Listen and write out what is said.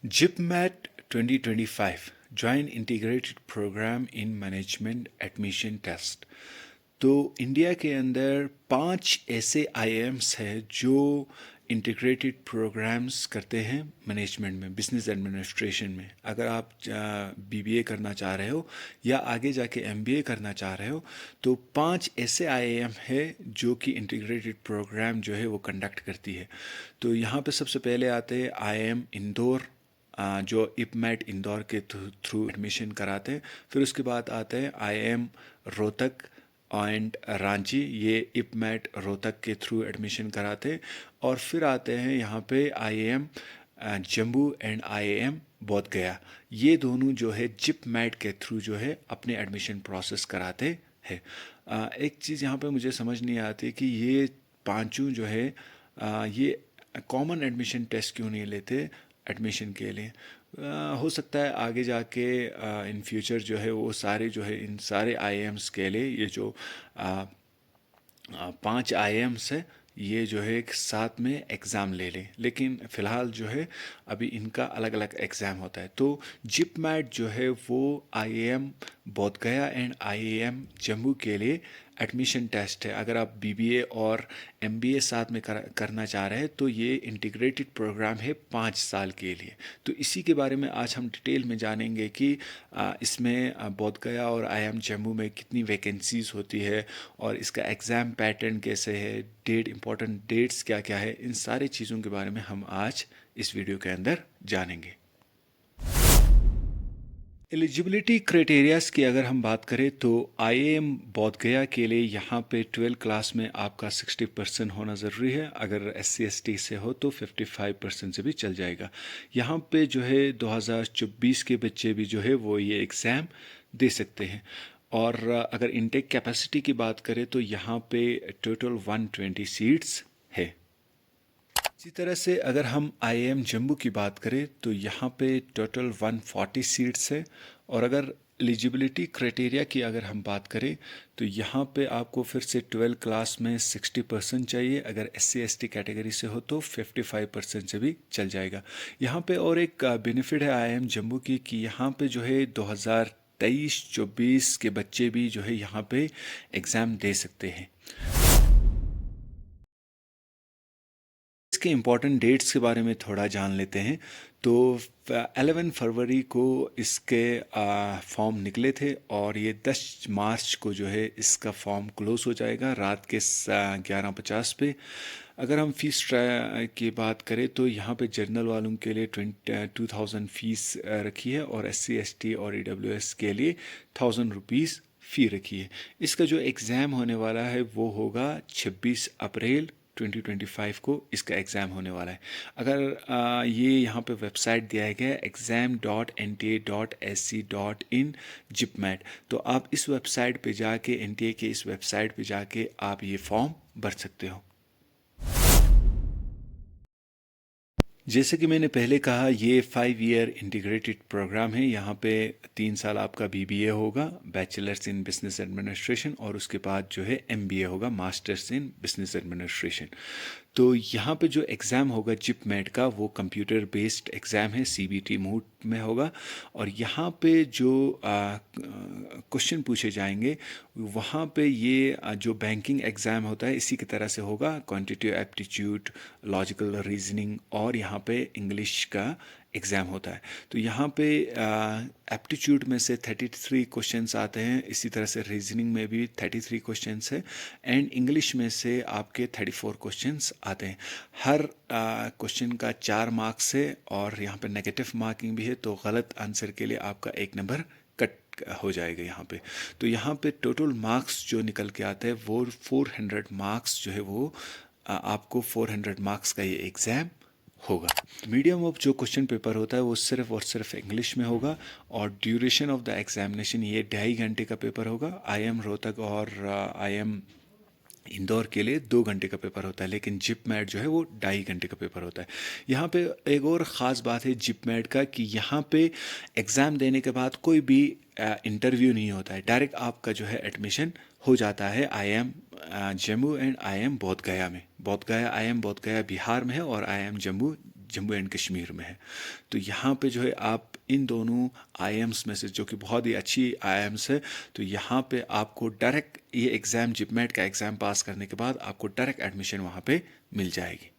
JIPMAT 2025 Joint Integrated Program in Management Admission Test। तो India के अंदर 5 ऐसे आईएम्स हैं जो इंटीग्रेटेड प्रोग्राम्स करते हैं मैनेजमेंट में, बिजनेस एडमिनिस्ट्रेशन में। अगर आप बीबीए करना चाह रहे हो या आगे जाके एमबीए करना चाह रहे हो तो 5 ऐसे आईएम है जो कि इंटीग्रेटेड प्रोग्राम जो है वो कंडक्ट करती है। तो यहाँ पे सबसे पहले आते हैं आईएम इंदौर, जो इपमैट इंदौर के थ्रू एडमिशन कराते हैं। फिर उसके बाद आते हैं आईएम रोहतक एंड रांची, ये इपमैट रोहतक के थ्रू एडमिशन कराते हैं। और फिर आते हैं यहाँ पे आईएम जम्मू एंड आईएम बोध गया, ये दोनों जो है जिप मैट के थ्रू जो है अपने एडमिशन प्रोसेस कराते हैं। एक चीज़ यहाँ पे मुझे समझ नहीं आती कि ये पांचों जो है ये कॉमन एडमिशन टेस्ट क्यों नहीं लेते एडमिशन के लिए। हो सकता है आगे जाके इन फ्यूचर जो है वो सारे जो है इन सारे आईएम्स के लिए ये जो 5 आईएम्स है ये जो है एक साथ में एग्ज़ाम ले लें, लेकिन फ़िलहाल जो है अभी इनका अलग अलग एग्ज़ाम होता है। तो जिप मैट जो है वो आईएएम बोध गया एंड आईएएम जम्मू के लिए एडमिशन टेस्ट है। अगर आप बीबीए और एमबीए साथ में करना चाह रहे हैं तो ये इंटीग्रेटेड प्रोग्राम है 5 साल के लिए। तो इसी के बारे में आज हम डिटेल में जानेंगे कि इसमें बोध गया और आईएम जम्मू में कितनी वैकेंसीज़ होती है और इसका एग्ज़ाम पैटर्न कैसे है, इम्पोर्टेंट डेट्स क्या क्या है, इन सारी चीज़ों के बारे में हम आज इस वीडियो के अंदर जानेंगे। एलिजिबिलिटी क्राइटेरियाज की अगर हम बात करें तो आईएएम बोध गया के लिए यहाँ पे 12 क्लास में आपका 60% होना ज़रूरी है। अगर SC/ST से हो तो 55% से भी चल जाएगा। यहाँ पे जो है 2024 के बच्चे भी जो है वो ये एग्ज़ाम दे सकते हैं। और अगर इनटेक कैपेसिटी की बात करें तो यहाँ पे टोटल 120 सीट्स है। इसी तरह से अगर हम आईएएम जम्मू की बात करें तो यहाँ पे टोटल 140 सीट्स है। और अगर एलिजिबिलिटी क्राइटेरिया की अगर हम बात करें तो यहाँ पे आपको फिर से 12 क्लास में 60% चाहिए। अगर SC/ST कैटेगरी से हो तो 55% से भी चल जाएगा। यहाँ पे और एक बेनिफिट है आईएएम जम्मू की कि यहाँ पे जो है 2023-24 के बच्चे भी जो है यहाँ पे एग्ज़ाम दे सकते हैं। इसके इम्पॉर्टेंट डेट्स के बारे में थोड़ा जान लेते हैं। तो 11 फरवरी को इसके फॉर्म निकले थे और ये 10 मार्च को जो है इसका फॉर्म क्लोज हो जाएगा रात के 11:50 पे। अगर हम फ़ीस की बात करें तो यहाँ पे जनरल वालों के लिए 2000 फ़ीस रखी है और SC/ST और EWS के लिए 1000 रुपीज़ फ़ी रखी है। इसका जो एग्ज़ाम होने वाला है वो होगा 26 अप्रैल 2025 को इसका एग्ज़ाम होने वाला है। अगर ये यहाँ पे वेबसाइट दिया गया है exam.nta.sc.in जिपमैट, तो आप इस वेबसाइट पे जाके NTA के इस वेबसाइट पे जाके आप ये फॉर्म भर सकते हो। जैसे कि मैंने पहले कहा ये 5 ईयर इंटीग्रेटेड प्रोग्राम है। यहाँ पे 3 साल आपका BBA होगा, बैचलर्स इन बिजनेस एडमिनिस्ट्रेशन, और उसके बाद जो है MBA होगा, मास्टर्स इन बिजनेस एडमिनिस्ट्रेशन। तो यहाँ पे जो एग्ज़ाम होगा जिपमैट का वो कंप्यूटर बेस्ड एग्ज़ाम है, CBT मोड में होगा। और यहाँ पे जो क्वेश्चन पूछे जाएंगे वहाँ पे ये जो बैंकिंग एग्ज़ाम होता है इसी की तरह से होगा, क्वांटिटेटिव एप्टीट्यूड, लॉजिकल रीजनिंग और यहाँ पे इंग्लिश का एग्ज़ाम होता है। तो यहाँ पे एप्टीट्यूड में से 33 क्वेश्चंस आते हैं, इसी तरह से रीजनिंग में भी 33 क्वेश्चंस है एंड इंग्लिश में से आपके 34 क्वेश्चंस आते हैं। हर क्वेश्चन का 4 मार्क्स है और यहाँ पे नेगेटिव मार्किंग भी है, तो गलत आंसर के लिए आपका 1 नंबर कट हो जाएगा यहाँ पे। तो यहाँ पे टोटल मार्क्स जो निकल के आते हैं वो 400 मार्क्स जो है वो आपको 400 मार्क्स का ये एग्ज़ाम होगा। मीडियम ऑफ जो क्वेश्चन पेपर होता है वो सिर्फ और सिर्फ इंग्लिश में होगा और ड्यूरेशन ऑफ द एग्जामिनेशन ये 2.5 घंटे का पेपर होगा। आईएम रोहतक और आईएम इंदौर के लिए 2 घंटे का पेपर होता है, लेकिन जिपमैट जो है वो 2.5 घंटे का पेपर होता है। यहाँ पे एक और ख़ास बात है जिपमैट का कि यहाँ पे एग्ज़ाम देने के बाद कोई भी इंटरव्यू नहीं होता है, डायरेक्ट आपका जो है एडमिशन हो जाता है आईएम जम्मू एंड आईएम बोध गया में। बोध गया आईएम बोध गया बिहार में है और आईएम जम्मू जम्मू एंड कश्मीर में है। तो यहाँ पे जो है आप इन दोनों आईएम्स में से, जो कि बहुत ही अच्छी आईएम्स है, तो यहाँ पे आपको डायरेक्ट ये एग्ज़ाम, जिपमेट का एग्ज़ाम पास करने के बाद आपको डायरेक्ट एडमिशन वहाँ पे मिल जाएगी।